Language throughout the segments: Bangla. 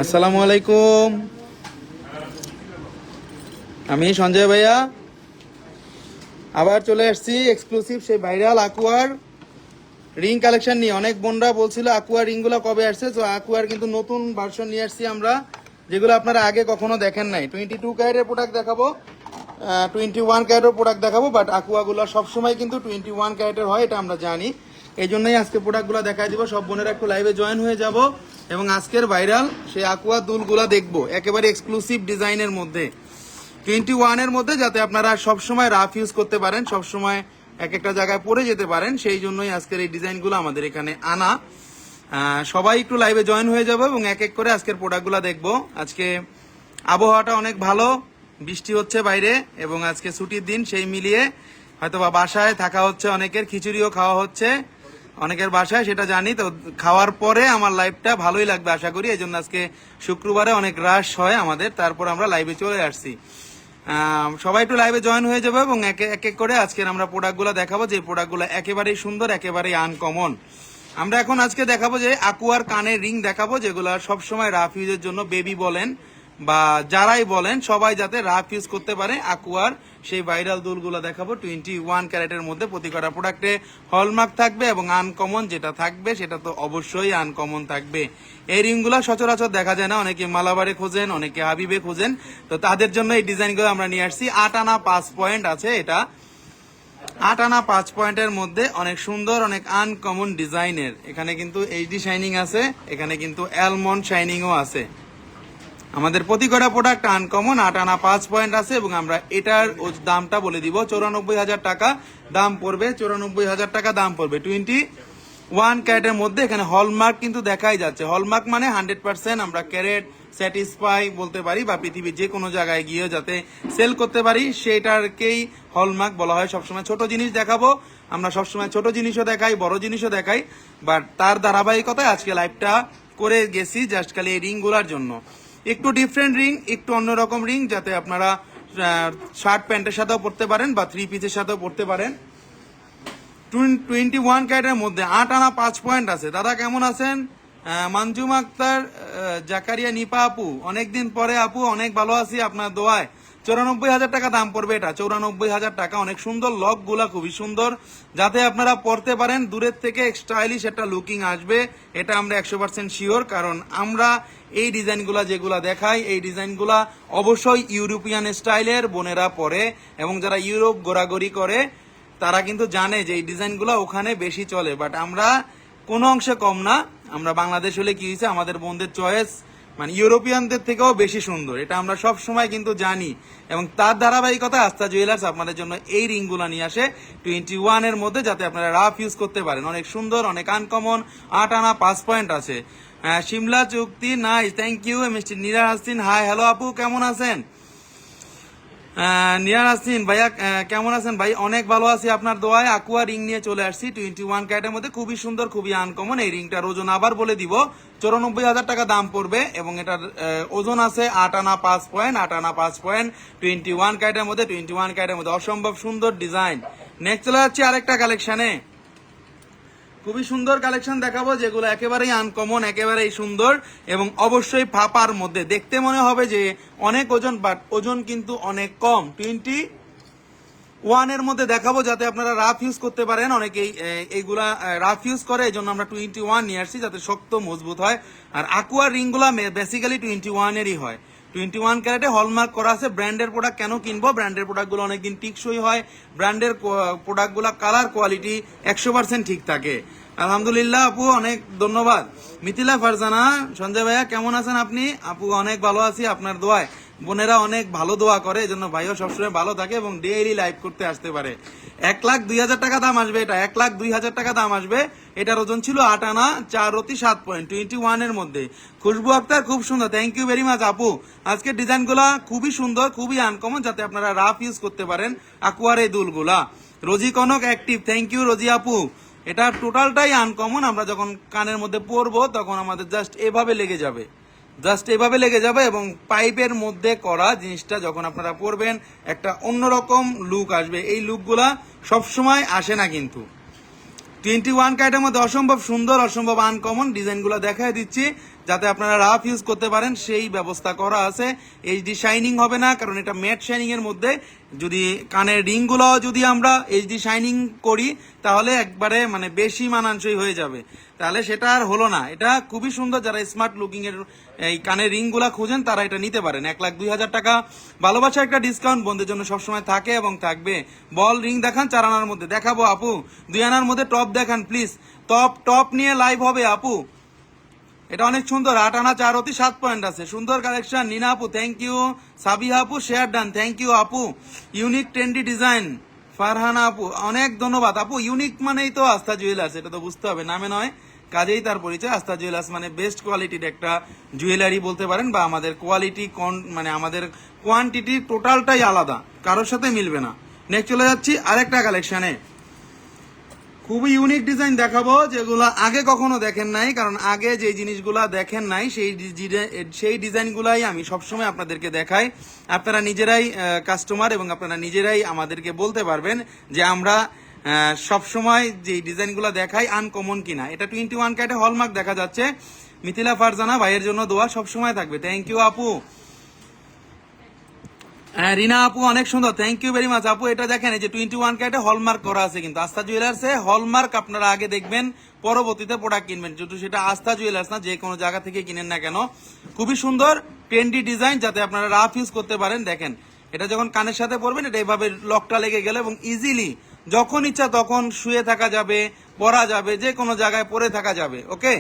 আসসালামু আলাইকুম, আমি সঞ্জয় ভাইয়া আবার চলে আসছি এক্সক্লুসিভ সেই ভাইরাল আকুয়ার রিং কালেকশন নিয়ে। অনেক বোনরা বলছিল আকুয়ার রিংগুলো কবে আসছে, তো আকুয়ার কিন্তু নতুন ভার্সন নিয়ে আসছি আমরা, যেগুলো আপনারা আগে কখনো দেখেন নাই। 22 ক্যারেটের প্রোডাক্ট দেখাবো, 21 ক্যারেটের প্রোডাক্ট দেখাবো, বাট আকুয়াগুলো সবসময় কিন্তু 21 ক্যারেটের হয়, এটা আমরা জানি। এই জন্যই আজকে প্রোডাক্টগুলো দেখাই দিব। সব বোনেরা একটু লাইভে জয়েন হয়ে যাব এবং আজকের ভাইরাল সেই আকুয়া দুলগুলা দেখবো একেবারে এক্সক্লুসিভ ডিজাইনের মধ্যে, 21 এর মধ্যে, যাতে আপনারা সবসময় রাফ ইউজ করতে পারেন, সবসময় এক একটা জায়গায় পরে যেতে পারেন। সেই জন্যই আজকের এই ডিজাইনগুলো আমাদের এখানে আনা। সবাই একটু লাইভে জয়েন হয়ে যাবো এবং এক এক করে আজকের প্রোডাক্টগুলো দেখবো। আজকে আবহাওয়াটা অনেক ভালো, বৃষ্টি হচ্ছে বাইরে এবং আজকে ছুটির দিন, সেই মিলিয়ে হয়তোবা বাসায় থাকা হচ্ছে, অনেকের খিচুড়িও খাওয়া হচ্ছে অনেকের বাসায়, সেটা জানি। তো খাওয়ার পরে আমার লাইভটা ভালোই লাগবে আশা করি। এই জন্য আজকে শুক্রবারে অনেক রাশ হয় আমাদের, তারপর আমরা লাইভে চলে আসছি। সবাই একটু লাইভে জয়েন হয়ে যাবে এবং এক এক করে আজকের আমরা প্রোডাক্টগুলো দেখাবো, যে প্রোডাক্টগুলো একেবারেই সুন্দর, একেবারেই আনকমন। আমরা এখন আজকে দেখাবো যে আকুয়ার কানের রিং দেখাবো, যেগুলো সবসময় রাফ ইউজের জন্য, বেবি বলেন বা যারাই বলেন সবাই যাতে রাফ ইউজ করতে পারে, আকুয়ার সেই ভাইরাল দুলগুলো দেখাবো। 21 ক্যারেটের মধ্যে প্রতি কটা প্রোডাক্টে হলমার্ক থাকবে এবং আনকমন যেটা থাকবে সেটা তো অবশ্যই আনকমন থাকবে। এই রিংগুলো সচরাচর দেখা যায় না, অনেকে মালাবারে খোঁজেন, অনেকে হাবিবে খোঁজেন, তো তাদের জন্য এই ডিজাইনগুলো আমরা নিয়ে আসছি। 8 আনা 5 পয়েন্ট আছে, এটা 8 আনা 5 পয়েন্টের মধ্যে অনেক সুন্দর, অনেক আনকমন ডিজাইনের। এখানে কিন্তু এইচডি শাইনিং আছে, এখানে কিন্তু অ্যালমন্ড শাইনিংও আছে। আমাদের প্রতি কটা প্রোডাক্ট আনকমন, 8 আনা 5 পয়েন্ট আছে এবং আমরা এটার দামটা বলে দিব। 94,000 টাকা দাম পড়বে, 94,000 টাকা দাম পড়বে 21 ক্যারেটের মধ্যে। এখানে হলমার্ক কিন্তু দেখাই যাচ্ছে, হলমার্ক মানে 100% আমরা ক্যারেট স্যাটিসফাই বলতে পারি, বা পৃথিবীর যে কোনো জায়গায় গিয়ে যাতে সেল করতে পারি সেটারকেই হলমার্ক বলা হয়। সবসময় ছোট জিনিস দেখাবো আমরা, সবসময় ছোট জিনিসও দেখাই, বড় জিনিসও দেখাই, বাট তার ধারাবাহিকতায় আজকে লাইভটা করে গেছি জাস্ট খালি এই রিংগুলার জন্য। একটু ডিফারেন্ট রিং, একটু অন্যরকম রিং, যাতে আপনারা শার্ট প্যান্টের সাথেও পরতে পারেন বা 3 পিসের সাথেও পরতে পারেন। 21 ক্যারেটের মধ্যে 8 আনা 5 পয়েন্ট আছে। দাদা কেমন আছেন? মানজুম আক্তার, জাকারিয়া নিপা আপু, অনেকদিন পরে আপু, অনেক ভালো আছি আপনার দোয়ায়। 94,000 টাকা দাম পড়বে এটা, 94,000 টাকা। অনেক সুন্দর, লক গুলা খুবই সুন্দর, যাতে আপনারা পড়তে পারেন। দূরের থেকে স্টাইলিশ একটা লুকিং আসবে, এটা আমরা 100% শিওর, কারণ আমরা এই ডিজাইনগুলা যেগুলা দেখাই, এই ডিজাইনগুলা অবশ্যই ইউরোপিয়ান স্টাইলের বোনেরা পরে, এবং যারা ইউরোপ ঘোরাঘুরি করে তারা কিন্তু জানে যে এই ডিজাইনগুলো ওখানে বেশি চলে, বাট আমরা কোনো অংশে কম না। আমরা বাংলাদেশ হলে কি হয়েছে, আমাদের বোনদের চয়েস মানে ইউরোপিয়ানদের থেকেও বেশি সুন্দর, এটা আমরা সব সময় কিন্তু জানি। এবং তার ধারাবাহিকতা আস্থা জুয়েলার্স আপনাদের জন্য এই রিংগুলো নিয়ে আসে 21 এর মধ্যে, যাতে আপনারা রাফ ইউজ করতে পারেন। অনেক সুন্দর, অনেক আনকমন, 8 আনা 5 পয়েন্ট আছে। শিমলা চুক্তি nice, thank you. Mister Niraj Hasin, hi hello আপু, কেমন আছেন? নিরাজ হাসিন ভাইয়া কেমন আছেন? ভাই অনেক ভালো আছি আপনার দোয়ায়। আকুয়া রিং নিয়ে চলে আসছি 21 ক্যারেটের মধ্যে, খুবই সুন্দর, খুবই আনকমন। এই রিংটার ওজন আবার বলে দিব, 94,000 টাকা দাম পড়বে এবং এটার ওজন আছে 8 আনা 5 পয়েন্ট, 8 আনা 5 পয়েন্ট 21 ক্যারেটের মধ্যে, 21 ক্যারেটের মধ্যে অসম্ভব সুন্দর ডিজাইন। নেক্সট চলে যাচ্ছে আরেকটা কালেকশনে, খুবই সুন্দর কালেকশন দেখাবো, যেগুলো একেবারেই আনকমন, একেবারেই সুন্দর এবং অবশ্যই ফাপার মধ্যে। দেখতে মনে হবে যে অনেক ওজন, বাট ওজন কিন্তু অনেক কম। 21 এর মধ্যে দেখাবো, যাতে আপনারা রাফ ইউজ করতে পারেন। অনেকেই এইগুলা রাফ ইউজ করে, এই জন্য আমরা 21 নিয়ে আসছি, যাতে শক্ত মজবুত হয়। আর আকুয়ার রিংগুলা বেসিক্যালি 21 এরই হয়। 21 ক্যারেটে হলমার্ক করা আছে। ব্র্যান্ডের প্রোডাক্ট কেন কিনবো? ব্র্যান্ডের প্রোডাক্টগুলো অনেকদিন টিকসই হয়, ব্র্যান্ডের প্রোডাক্টগুলো কালার কোয়ালিটি 100% ঠিক থাকে। আলহামদুলিল্লাহ আপু, অনেক ধন্যবাদ। মিথিলা ফারজানা, সঞ্জয় ভাইয়া কেমন আছেন আপনি? আপু অনেক ভালো আছি আপনার দোয়ায়। বোনেরা অনেক ভালো দোয়া করে, এই জন্য ভাইও সবসময় ভালো থাকে এবং ডেইলি লাইভ করতে আসতে পারে। 1,02,000 টাকা দাম আসবে এটা, 1,02,000 টাকা দাম আসবে। এটার ওজন ছিল 8 আনা 4 রতি 7 পয়েন্ট 21 এর মধ্যে। খুশবু আক্তার, খুব সুন্দর, থ্যাংক ইউ ভেরি মাচ আপু। আজকের ডিজাইনগুলা খুবই সুন্দর, খুবই আনকমন, যাতে আপনারা রাফ ইউজ করতে পারেন আকুয়ার এই দুলগুলা। রোজি কনক অ্যাক্টিভ, থ্যাংক ইউ রোজি আপু। এটা টোটালটাই আনকমন, আমরা যখন কানের মধ্যে পরবো তখন আমাদের জাস্ট এভাবে লেগে যাবে, জাস্ট এভাবে লেগে যাবে এবং পাইপের মধ্যে করা জিনিসটা যখন আপনারা পরবেন একটা অন্যরকম লুক আসবে। এই লুকগুলা সবসময় আসে না কিন্তু। 21 ক্যারেটের মধ্যে অসম্ভব সুন্দর, অসম্ভব আনকমন ডিজাইনগুলো দেখায় দিচ্ছি, যাতে আপনারা রাফ ইউজ করতে পারেন সেই ব্যবস্থা করা আছে। এইচডি শাইনিং হবে না, কারণ এটা ম্যাট শাইনিং এর মধ্যে। যদি কানের রিংগুলো যদি আমরা এইচডি শাইনিং করি তাহলে একবারে মানে বেশি মানানসই হয়ে যাবে, তাহলে সেটা আর হলো না। এটা খুবই সুন্দর, যারা স্মার্ট লুকিং এর এই কানের রিংগুলা খুঁজেন তারা এটা নিতে পারেন। 1,02,000 টাকা ভালোবাসা একটা ডিসকাউন্ট বন্ধুদের জন্য সবসময় থাকে এবং থাকবে। বল রিং দেখান 4 আনার মধ্যে, দেখাবো আপু 2 আনার মধ্যে টপ দেখান প্লিজ। টপ নিয়ে লাইভ হবে আপু। এটা অনেক সুন্দর, 8 আনা 4 অতি 7 পয়েন্ট আছে, সুন্দর কালেকশন। নিনা আপু থ্যাংক ইউ, সাবিহা আপু শেয়ার ডান, থ্যাংক ইউ আপু। ইউনিক ট্রেন্ডি ডিজাইন, ফারহানা আপু অনেক ধন্যবাদ আপু। ইউনিক মানেই তো আস্থা জুয়েলার্স, এটা তো বুঝতে হবে, নামে নয় কাজেই তার পরিচয়। আস্থা জুয়েলার্স মানে বেস্ট কোয়ালিটির একটা জুয়েলারি বলতে পারেন, বা আমাদের কোয়ালিটি মানে আমাদের কোয়ান্টিটি টোটালটাই আলাদা, কারোর সাথে মিলবে না। নেক্সট চলে যাচ্ছি আরেকটা কালেকশনে, খুবই ইউনিক ডিজাইন দেখাবো, যেগুলো আগে কখনো দেখেন নাই। কারণ আগে যে জিনিসগুলা দেখেন নাই সেই ডিজাইনগুলাই আমি সবসময় আপনাদেরকে দেখাই। আপনারা নিজেরাই কাস্টমার এবং আপনারা নিজেরাই আমাদেরকে বলতে পারবেন যে আমরা সবসময় যে ডিজাইনগুলো দেখাই আনকমন কিনা। এটা 21 ক্যারেটে হলমার্ক দেখা যাচ্ছে। মিথিলা ফারজানা ভাইয়ের জন্য দোয়া সবসময় থাকবে, থ্যাংক ইউ আপু। হ্যাঁ রিনা আপু অনেক সুন্দর, থ্যাংক ইউ ভেরি মাচ আপু। এটা দেখেন এই যে 21 ক্যারেটে হলমার্ক করা আছে, কিন্তু আস্থা জুয়েলার্সে হলমার্ক আপনারা আগে দেখবেন, পরবর্তীতে প্রোডাক্ট কিনবেন। যেহেতু সেটা আস্থা জুয়েলার্স না, যে কোনো জায়গা থেকে কিনেন না কেন, খুবই সুন্দর ট্রেন্ডি ডিজাইন, যাতে আপনারা রাফ ইউজ করতে পারেন। দেখেন এটা যখন কানের সাথে পরবেন, এটা এইভাবে লকটা লেগে গেলে এবং ইজিলি যখন ইচ্ছা তখন শুয়ে থাকা যাবে, পরা যাবে, যে কোনো জায়গায় পরে থাকা যাবে। ওকে,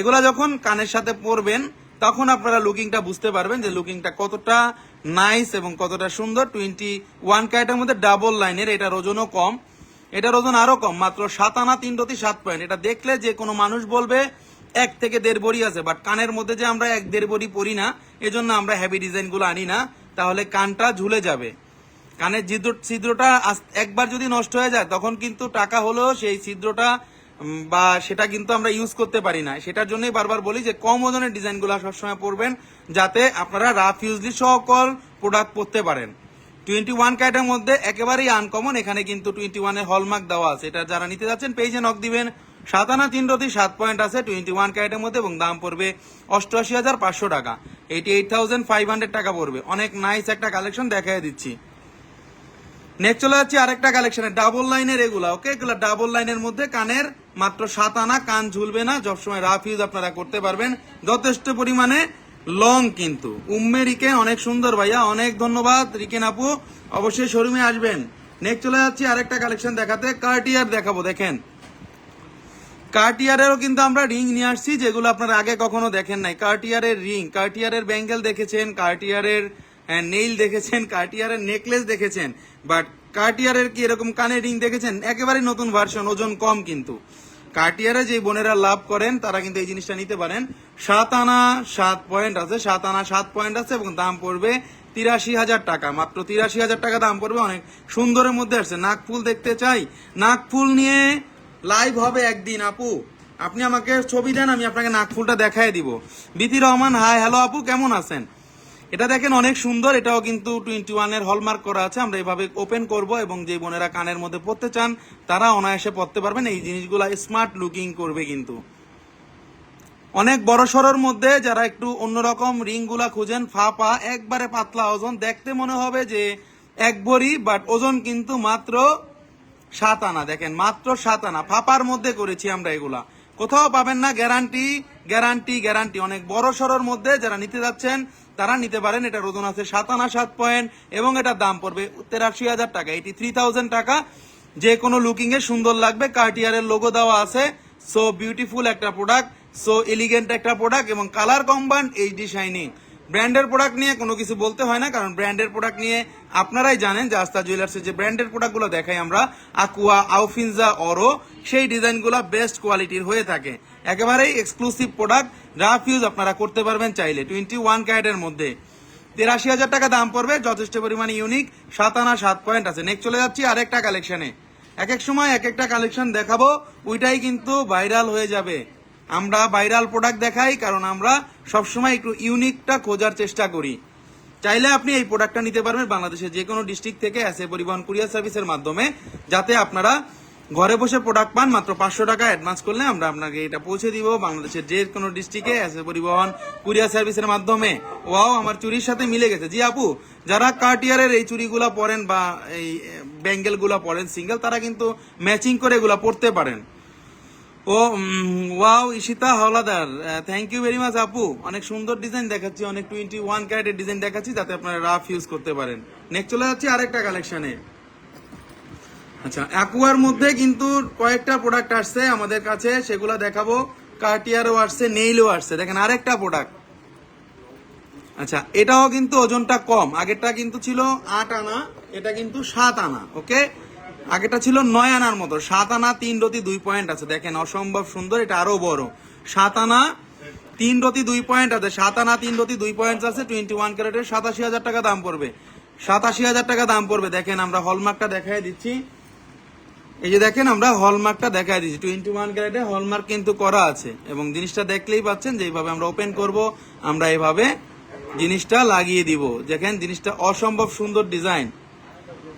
এগুলা যখন কানের সাথে পরবেন তখন আপনারা লুকিংটা বুঝতে পারবেন যে লুকিংটা কতটা নাইস এবং কতটা সুন্দর। 21 ক্যারেটের মধ্যে ডাবল লাইনের, এটার ওজনও কম, এটার ওজন আরো কম, মাত্র 7 আনা 3 রতি 7 পয়েন্ট। এটা দেখলে যে কোনো মানুষ বলবে 1 থেকে 1.5 ভরি আছে, বাট কানের মধ্যে যে আমরা 1-1.5 ভরি পরি না, এজন্য আমরা হেভি ডিজাইনগুলো আনি না, তাহলে কানটা ঝুলে যাবে। কানের ছিদ্রটা একবার যদি নষ্ট হয়ে যায় তখন কিন্তু টাকা হলেও সেই ছিদ্রটা বা সেটা কিন্তু আমরা ইউজ করতে পারি না। সেটার জন্যই বারবার বলি যে কম ওজনের ডিজাইনগুলো সবসময় পরবেন, যাতে আপনারা রাফ ইউজলি সকল প্রোডাক্ট পরতে পারেন। 21 ক্যারেটের মধ্যে একেবারেই আনকমন, এখানে কিন্তু 21 এর হলমার্ক দেওয়া আছে। এটা যারা নিতে যাচ্ছেন পেজে নক দিবেন। 7 আনা 3 রতি 7 পয়েন্ট আছে 21 ক্যারেটের মধ্যে, এবং দাম পড়বে 88,500 টাকা, 88,500 টাকা পড়বে। অনেক নাইস একটা কালেকশন দেখাই দিচ্ছি। নেক্সট চলে যাচ্ছে আরেকটা কালেকশনে, ডাবল লাইনের এগুলা। ওকে, এগুলা ডাবল লাইনের মধ্যে কানের, মাত্র 7 আনা, কান ঝুলবে না, সবসময় রাফ ইউজ আপনারা করতে পারবেন, যথেষ্ট পরিমাণে লং কিন্তু। উম্মে রিকেন অনেক সুন্দর ভাইয়া, অনেক ধন্যবাদ রিকেন আপু, অবশ্যই শোরুমে আসবেন। নেক্সট চলে যাচ্ছি আরেকটা কালেকশন দেখাতে, কার্টিয়ার দেখাবো। দেখেন কার্টিয়ারেরও কিন্তু আমরা রিং নিয়ে আসছি, যেগুলো আপনারা আগে কখনো দেখেন নাই। কার্টিয়ারের রিং, কার্টিয়ারের ব্যাঙ্গেল দেখেছেন, কার্টিয়ারের নেইল দেখেছেন, কার্টিয়ারের নেকলেস দেখেছেন, বাট কার্টিয়ারের কি এরকম কানের রিং দেখেছেন? একেবারে নতুন ভার্সন, ওজন কম কিন্তু। কার্টিয়ারে যে বোনেরা লাভ করেন তারা কিন্তু এই জিনিসটা নিতে পারেন। 7 আনা 7 পয়েন্ট আছে, 7 আনা 7 পয়েন্ট আছে, এবং দাম পড়বে 83,000 টাকা, মাত্র 83,000 টাকা দাম পড়বে। অনেক সুন্দরের মধ্যে আসছে। নাকফুল দেখতে চাই, নাকফুল নিয়ে লাইভ হবে একদিন আপু, আপনি আমাকে ছবি দেন, আমি আপনাকে নাকফুলটা দেখাই দিব। বিতি রহমান হাই, হ্যালো আপু কেমন আছেন? এটা দেখেন অনেক সুন্দর, এটাও কিন্তু 21 এর হলমার্ক করা আছে। আমরা এইভাবে ওপেন করব, এবং যে বোনেরা কানের মধ্যে পড়তে চান তারা অনায়াসে পড়তে পারবেন। এই জিনিসগুলো স্মার্ট লুকিং করবে কিন্তু। অনেক বড় সড়োর মধ্যে যারা একটু অন্যরকম রিংগুলা খুঁজেন, ফাপা একবারে পাতলা, ওজন দেখতে মনে হবে যে 1 ভরি, বাট ওজন কিন্তু মাত্র 7 আনা। দেখেন মাত্র 7 আনা, ফাপার মধ্যে করেছি আমরা এগুলা, কোথাও পাবেন না। Guarantee guarantee guarantee. অনেক বড় সড়োর মধ্যে যারা নিতে যাচ্ছেন তারা নিতে পারেন। এটার ওজন আছে 7 আনা 7 পয়েন্ট, এবং এটার দাম পড়বে 83,000 টাকা, 83,000 টাকা। যে কোনো লুকিং এ সুন্দর লাগবে। কার্টিয়ারের লোগো দেওয়া আছে। সো বিউটিফুল একটা প্রোডাক্ট, সো এলিগেন্ট একটা প্রোডাক্ট, এবং কালার কম্বাইন্ড, এইচডি শাইনিং। ব্র্যান্ডের প্রোডাক্ট নিয়ে কোনো কিছু বলতে হয় না, কারণ ব্র্যান্ডের প্রোডাক্ট নিয়ে আপনারাই জানেন যে আস্থা জুয়েলার্সের যে ব্র্যান্ডের প্রোডাক্টগুলো দেখাই আমরা, আকুয়া, আউফিনজা, অরো, সেই ডিজাইনগুলো বেস্ট কোয়ালিটির হয়ে থাকে। একেবারেই এক্সক্লুসিভ প্রোডাক্ট, রাফ ইউজ আপনারা করতে পারবেন চাইলে। 21 ক্যারেটের মধ্যে 83,000 টাকা দাম পড়বে, যথেষ্ট পরিমাণে ইউনিক। 7 আনা 7 পয়েন্ট আছে। নেক্সট চলে যাচ্ছি আরেকটা কালেকশনে। এক এক সময় এক একটা কালেকশন দেখাবো, ওইটাই কিন্তু ভাইরাল হয়ে যাবে। আমরা ভাইরাল প্রোডাক্ট দেখাই, কারণ আমরা সবসময় একটু ইউনিকটা খোঁজার চেষ্টা করি। চাইলে আপনি এই প্রোডাক্টটা নিতে পারবেন বাংলাদেশের যে কোনো ডিস্ট্রিক্ট থেকে এসএ পরিবহন কুরিয়ার সার্ভিসের মাধ্যমে, যাতে আপনারা ঘরে বসে প্রোডাক্ট পান মাত্র 500 টাকা অ্যাডভান্স করলে আমরা আপনাকে এটা পৌঁছে দিব বাংলাদেশের যে কোনো ডিস্ট্রিক্টে এসে পরিবহন কুরিয়ার সার্ভিসের মাধ্যমে। ওয়াও, আমার চুরির সাথে মিলে গেছে। জি আপু, যারা কার্টিয়ারের এই চুড়িগুলা পরেন বা এই ব্যাঙ্গেল গুলা পরেন সিঙ্গেল, তারা কিন্তু ম্যাচিং করে এগুলা পরতে পারেন। Oh wow, Ishita Howlader, thank you very much আপু। অনেক সুন্দর ডিজাইন দেখাচ্ছি, অনেক 21 ক্যারেটের ডিজাইন দেখাচ্ছি যাতে আপনারা রাফ ইউজ করতে পারেন। নেক্সট চলে যাচ্ছি আরেকটা কালেকশনে। আচ্ছা, অ্যাকুয়ার মধ্যে কিন্তু কয়েকটা প্রোডাক্ট আসছে আমাদের কাছে, সেগুলো দেখাবো। কার্টিয়ারও আসছে, নেইলও আসছে। দেখেন আরেকটা প্রোডাক্ট। আচ্ছা, এটাও কিন্তু ওজনটা কম। আগেরটা কিন্তু ছিল 8 আনা, এটা কিন্তু 7 আনা। ওকে, আগেটা ছিল 9 আনার মতো। 7 আনা 3 রতি 2 পয়েন্ট আছে। দেখেন অসম্ভব সুন্দর, এটা আরো বড়। 7 আনা 3 রতি 2 পয়েন্ট আছে। 7 আনা 3 রতি 2 পয়েন্ট আছে। 21 ক্যারেটের 87,000 টাকা দাম পড়বে। 87,000 টাকা দাম পড়বে। দেখেন আমরা হলমার্কটা দেখাই দিচ্ছি। এই যে দেখেন আমরা হলমার্কটা দেখাই দিচ্ছি। 21 ক্যারেটে হলমার্ক কিন্তু করা আছে এবং জিনিসটা দেখলেই পাচ্ছেন যে এইভাবে আমরা ওপেন করব, আমরা এইভাবে জিনিসটা লাগিয়ে দিব। দেখেন জিনিসটা অসম্ভব সুন্দর ডিজাইন।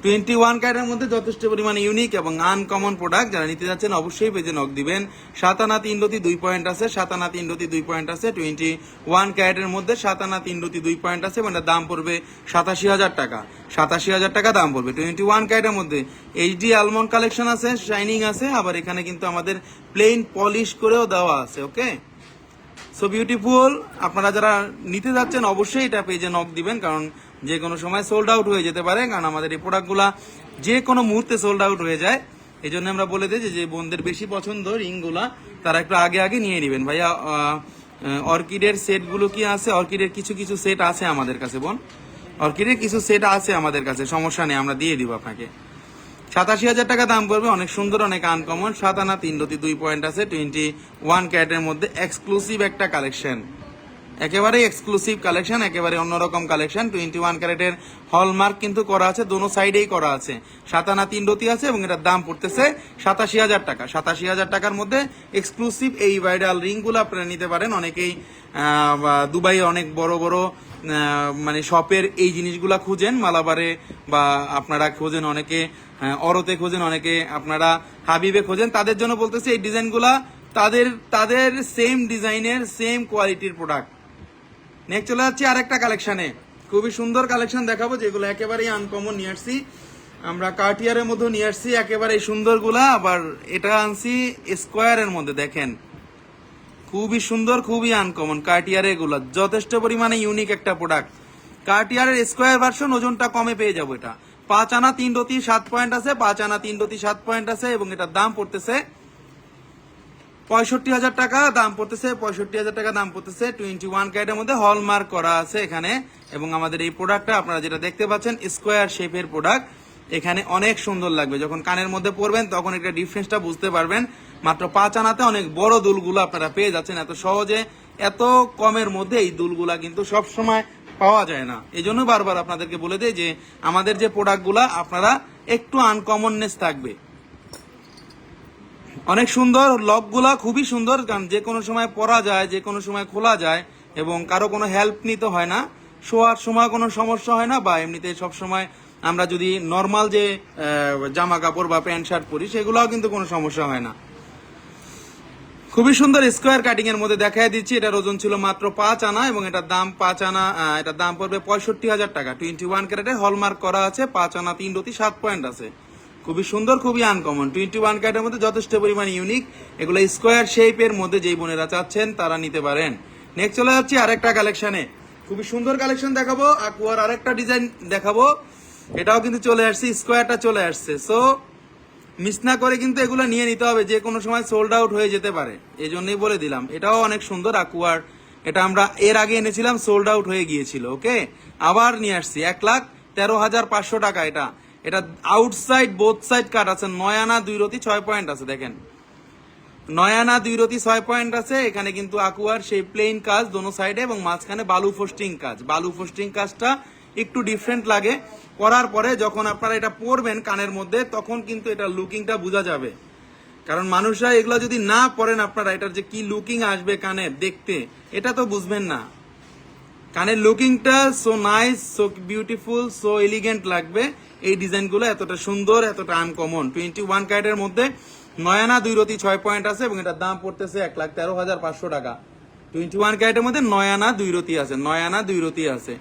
21 ক্যারেটের মধ্যে যথেষ্ট পরিমাণে ইউনিক এবং আনকমন প্রোডাক্ট। যারা নিতে যাচ্ছেন অবশ্যই পেজে নক দিবেন। 7 আনা 3 রতি 2 পয়েন্ট আছে। 7 আনা 3 রতি 2 পয়েন্ট আছে। 21 ক্যারেটের মধ্যে 7 আনা 3 রতি 2 পয়েন্ট আছে। মানে দাম পড়বে 87,000 টাকা। 87,000 টাকা দাম পড়বে 21 ক্যারেটের মধ্যে। এইচডি আলমন্ড কালেকশন আছে, শাইনিং আছে, আবার এখানে কিন্তু আমাদের প্লেন পলিশ করেও দেওয়া আছে। ওকে, সো বিউটিফুল। আপনারা যারা নিতে যাচ্ছেন অবশ্যই এটা পেজে নক দিবেন, কারণ যে কোনো সময় সোল্ড আউট হয়ে যেতে পারে। কারণ আমাদের এই প্রোডাক্টগুলা যে কোনো মুহূর্তে সোল্ড আউট হয়ে যায়। এই জন্য আমরা বলে দিই যে বোনদের বেশি পছন্দ রিংগুলা, তারা একটু আগে আগে নিয়ে নেবেন। ভাইয়া অর্কিডের সেটগুলো কি আছে? অর্কিডের কিছু কিছু সেট আছে আমাদের কাছে বোন, অর্কিডের কিছু সেট আছে আমাদের কাছে, সমস্যা নেই, আমরা দিয়ে দিব আপনাকে। 87,000 টাকা দাম পড়বে। অনেক সুন্দর, অনেক আনকমন। 7 আনা 3 রতি 2 পয়েন্ট আছে। 21 ক্যারেটের মধ্যে এক্সক্লুসিভ একটা কালেকশন, একেবারে এক্সক্লুসিভ কালেকশন, একেবারে অন্যরকম কালেকশন। 21 ক্যারেটের হলমার্ক কিন্তু করা আছে, দোনো সাইডেই করা আছে। 7 আনা 3 রতি আছে এবং এটার দাম পড়তেছে 87,000 টাকা। 87,000 টাকার মধ্যে এক্সক্লুসিভ এই ভাইরাল রিংগুলো আপনারা নিতে পারেন। অনেকেই দুবাই অনেক বড় বড় মানে শপের এই জিনিসগুলা খুঁজেন, মালাবারে বা আপনারা খোঁজেন, অনেকে অরতে খোঁজেন, অনেকে আপনারা হাবিবে খোঁজেন। তাদের জন্য বলতেছি এই ডিজাইনগুলা তাদের সেম ডিজাইনের সেম কোয়ালিটির প্রোডাক্ট। নেক্সট চলে যাচ্ছি আরেকটা কালেকশনে। খুবই সুন্দর কালেকশন দেখাবো, যেগুলো একেবারেই আনকমন নিয়ে আসছি আমরা। কার্টিয়ারের মধ্যে নিয়ে আসছি একেবারে সুন্দরগুলা, আবার এটা আনছি স্কোয়ারের মধ্যে। দেখেন খুবই সুন্দর, খুবই আনকমন কার্টিয়ারের গুলা, যথেষ্ট পরিমাণে ইউনিক একটা প্রোডাক্ট। কার্টিয়ারের স্কোয়ার ভার্সন, ওজনটা কমে পেয়ে যাবো। এটা 5 আনা 3 রতি 7 পয়েন্ট আছে। 5 আনা 3 রতি 7 পয়েন্ট আছে এবং এটার দাম পড়তেছে 65,000 টাকা দাম পড়তেছে। 65,000 টাকা দাম পড়তেছে। 21 ক্যারেটের মধ্যে হলমার্ক করা আছে এখানে। এবং আমাদের এই প্রোডাক্টটা আপনারা যেটা দেখতে পাচ্ছেন স্কোয়ার শেপের প্রোডাক্ট, এখানে অনেক সুন্দর লাগবে। যখন কানের মধ্যে পরবেন তখন একটা ডিফারেন্সটা বুঝতে পারবেন। মাত্র 5 আনাতে অনেক বড় দুলগুলো আপনারা পেয়ে যাচ্ছেন এত সহজে, এত কমের মধ্যে। এই দুলগুলা কিন্তু সব সময় পাওয়া যায় না। এই জন্য বারবার আপনাদেরকে বলে দেয় যে আমাদের যে প্রোডাক্টগুলা আপনারা একটু আনকমননেস থাকবে। অনেক সুন্দর লকগুলা, খুবই সুন্দর, কারণ যে কোনো সময় পরা যায়, যে কোনো সময় খোলা যায় এবং কারো কোনো হেল্প নিতে হয় না। শোয়ার সময় কোনো সমস্যা হয় না, বা এমনিতে সব সময় আমরা যদি নর্মাল যে জামা কাপড় বা প্যান্ট শার্ট পরি সেগুলোও কিন্তু কোনো সমস্যা হয় না। খুবই সুন্দর স্কোয়ার কাটিং এর মধ্যে দেখাই দিচ্ছি। এটার ওজন ছিল মাত্র 5 আনা এবং এটার দাম 5 আনা, এটার দাম পড়বে 65,000 টাকা। 21 ক্যারেটে হলমার্ক করা আছে। 5 আনা 3 রতি 7 পয়েন্ট আছে। খুবই সুন্দর, খুবই আনকমন। 21 ক্যারেটের মধ্যে যথেষ্ট পরিমাণে ইউনিক। এগুলো স্কোয়ার শেপের মধ্যে যেই বোনেরা চাচ্ছেন তারা নিতে পারেন। নেক্সট চলে যাচ্ছি আরেকটা কালেকশনে। খুবই সুন্দর কালেকশন দেখাবো। আকুয়ার আরেকটা ডিজাইন দেখাবো। এটাও কিন্তু চলে আসছে, স্কোয়ারটা চলে আসছে। সো মিস না করে কিন্তু এগুলো নিয়ে নিতে হবে, যে কোনো সময় সোল্ড আউট হয়ে যেতে পারে। এই জন্যই বলে দিলাম। এটাও অনেক সুন্দর আকুয়ার। এটা আমরা এর আগে এনেছিলাম, সোল্ড আউট হয়ে গিয়েছিল। ওকে, আবার নিয়ে আসছি 1,13,500 টাকা। এটা আউটসাইড বোথ সাইড কাট আছে। 9 আনা 2 রতি 6 পয়েন্ট আছে। দেখেন 9 আনা 2 রতি 6 পয়েন্ট আছে। এখানে কিন্তু আকুয়ার সেই প্লেন কাজ দোনো সাইডে এবং মাঝখানে বালু ফোস্টিং কাজ। বালু ফোস্টিং কাজটা একটু ডিফারেন্ট লাগে। পরার পরে যখন আপনারা এটা পরবেন কানের মধ্যে, তখন কিন্তু এটা লুকিংটা বোঝা যাবে। কারণ মানুষরা এগুলো যদি না পরেন, আপনারা এটার যে কি লুকিং আসবে কানের দেখতে, এটা তো বুঝবেন না। কানের লুকিংটা so nice, so beautiful, so elegant লাগবে। এই ডিজাইনগুলো এতটা সুন্দর, এতটা আনকমন। 21 ক্যারেটের মধ্যে 9 আনা 2 রতি 6 পয়েন্ট আছে এবং এটার দাম পড়তেছে 1,13,500 টাকা। 21 ক্যারেটের মধ্যে 9 আনা 2 রতি আছে, 9 আনা 2 রতি আছে,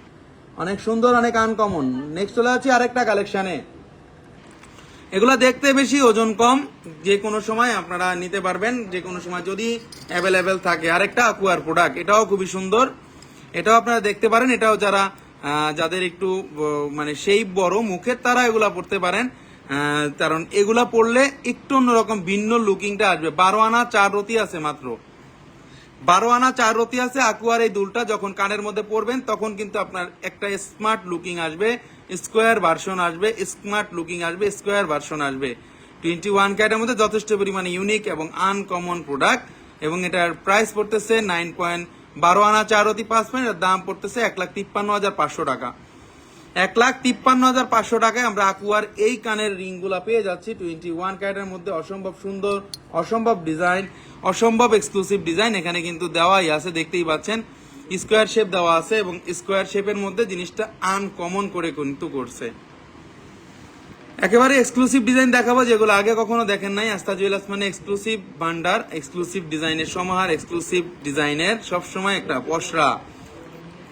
অনেক সুন্দর, অনেক আনকমন। নেক্সট চলে যাচ্ছি আরেকটা কালেকশনে। এগুলা দেখতে বেশি, ওজন কম, যে কোনো সময় আপনারা নিতে পারবেন, যে কোনো সময় যদি অ্যাভেলেবেল থাকে। আরেকটা আকুয়ার প্রোডাক্ট, এটাও খুবই সুন্দর, এটাও আপনারা দেখতে পারেন। এটাও যাদের একটু মানে সেই বড় মুখের, তারা এগুলা পড়তে পারেন, কারণ এগুলা পড়লে একটু অন্যরকম ভিন্ন লুকিংটা আসবে। 12 আনা 4 রতি আছে মাত্র, 12 আনা 4 রতি আছে। আকুয়ার এই দুলটা যখন কানের মধ্যে পরবেন তখন কিন্তু আপনার একটা স্মার্ট লুকিং আসবে, স্কোয়ার ভার্সন আসবে, স্মার্ট লুকিং আসবে, স্কোয়ার ভার্সন আসবে। 21 ক্যারেটের মধ্যে যথেষ্ট পরিমাণে ইউনিক এবং আনকমন প্রোডাক্ট, এবং এটার প্রাইস পড়তেছে 9.12 আনা 4 রতি 5 পয়েন্ট, এর দাম পড়তেছে 1,53,500 টাকা। 1,53,500 টাকায় আমরা আকুয়ার এই কানের রিংগুলা পেয়ে যাচ্ছি 21 ক্যারেটের মধ্যে। অসম্ভব সুন্দর, অসম্ভব ডিজাইন, অসম্ভব এক্সক্লুসিভ ডিজাইন এখানে কিন্তু দেওয়াই আছে, দেখতেই পাচ্ছেন। স্কোয়ার শেপ দেওয়া আছে এবং স্কোয়ার শেপের মধ্যে জিনিসটা আনকমন করে কিন্তু করছে। একেবারে এক্সক্লুসিভ ডিজাইন দেখাবো যেগুলো আগে কখনো দেখেন নাই। আস্থা জুয়েলার্স মানে এক্সক্লুসিভ ভান্ডার, এক্সক্লুসিভ ডিজাইনের সমাহার, এক্সক্লুসিভ ডিজাইনের সবসময় একটা পসরা।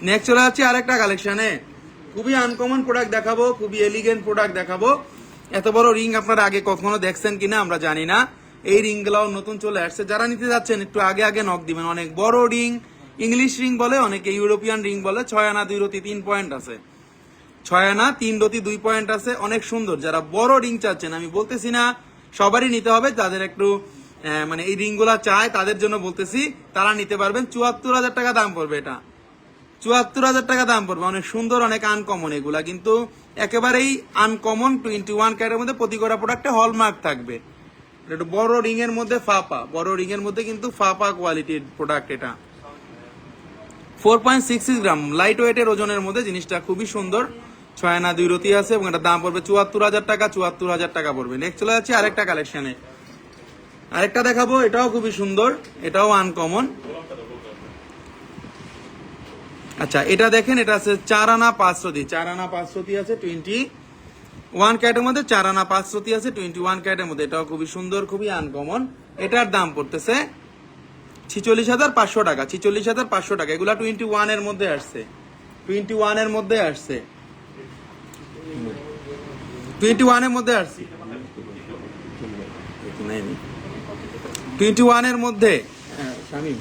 নেক্সট চলে যাচ্ছে আরেকটা কালেকশনে। খুবই আনকমন প্রোডাক্ট দেখাবো, খুবই এলিগেন্ট প্রোডাক্ট দেখাবো। এত বড় রিং আপনারা আগে কখনো দেখছেন কিনা আমরা জানি না। এই রিংগুলাও নতুন চলে আসছে, যারা নিতে যাচ্ছেন একটু আগে আগে নক দিবেন। অনেক বড় রিং, ইংলিশ রিং বলে, অনেকে ইউরোপিয়ান রিং বলে। 6 আনা 2 রতি 3 পয়েন্ট আছে, 6 আনা 3 রতি 2 পয়েন্ট আছে, অনেক সুন্দর। যারা বড় রিং চাচ্ছেন, আমি বলতেছি না সবারই নিতে হবে, যাদের একটু মানে এই রিংগুলা চায় তাদের জন্য বলতেছি, তারা নিতে পারবেন। 74,000 টাকা দাম পড়বে এটা, 74,000 টাকা দাম পড়বে। অনেক সুন্দর, অনেক আনকমন এগুলা, কিন্তু একেবারেই আনকমন। 21 ক্যারেটের মধ্যে প্রতি করা প্রোডাক্টে হলমার্ক থাকবে। একটু বড় রিং এর মধ্যে ফাপা, বড় রিং এর মধ্যে কিন্তু ফাপা কোয়ালিটির প্রোডাক্ট এটা। 4.66 গ্রাম লাইট ওয়েটের ওজনের মধ্যে জিনিসটা খুবই সুন্দর। 6 আনা 2 রতি আছে এবং এটার দাম পড়বে 74,000 টাকা, 74,000 টাকা পড়বে। নেক্সট চলে যাচ্ছে আরেকটা কালেকশনে, আরেকটা দেখাবো, এটাও খুবই সুন্দর, এটাও আনকমন। আচ্ছা, এটা দেখেন, এটা আছে 4 আনা 5 রতি, 4 আনা 5 রতি আছে 21 ক্যারেটের মধ্যে, 4 আনা 5 রতি আছে 21 ক্যারেটের মধ্যে। এটাও খুবই সুন্দর, খুবই আনকমন। এটার দাম পড়তেছে 46,500 টাকা, 46,500 টাকা। এগুলা 21 এর মধ্যে আসছে, 21 এর মধ্যে আসছে, 21 এর মধ্যে আসছে, 21 এর মধ্যে। শামিম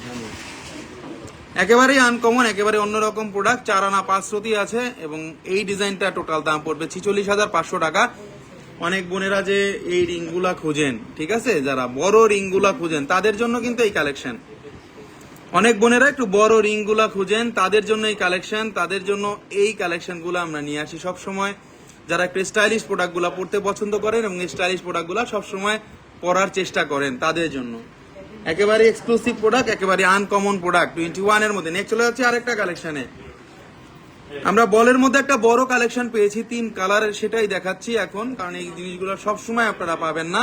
একেবারেই আনকমন, একেবারে অন্যরকম প্রোডাক্ট। 4 আনা 5 রতি আছে এবং এই ডিজাইনটা টোটাল দাম পড়বে 46,500 টাকা। অনেক বোনেরা যে এই রিংগুলা খুঁজেন, ঠিক আছে, যারা বড় রিংগুলা খুঁজেন তাদের জন্য কিন্তু এই কালেকশন। অনেক বোনেরা একটু বড় রিংগুলা খুঁজেন, তাদের জন্য এই কালেকশন, তাদের জন্য এই কালেকশনগুলো আমরা নিয়ে আসি সব সময়। যারা একটু স্টাইলিশ প্রোডাক্টগুলো পড়তে পছন্দ করেন এবং স্টাইলিশ প্রোডাক্টগুলো সবসময় পরার চেষ্টা করেন, তাদের জন্য একেবারে এক্সক্লুসিভ প্রোডাক্ট, একেবারে আনকমন প্রোডাক্ট 21 এর মধ্যে। নেক্সট চলে যাচ্ছে আরেকটা কালেকশনে। আমরা বলের মধ্যে একটা বড় কালেকশন পেয়েছি 3 কালারের, সেটাই দেখাচ্ছি এখন, কারণ এই জিনিসগুলো সবসময় আপনারা পাবেন না,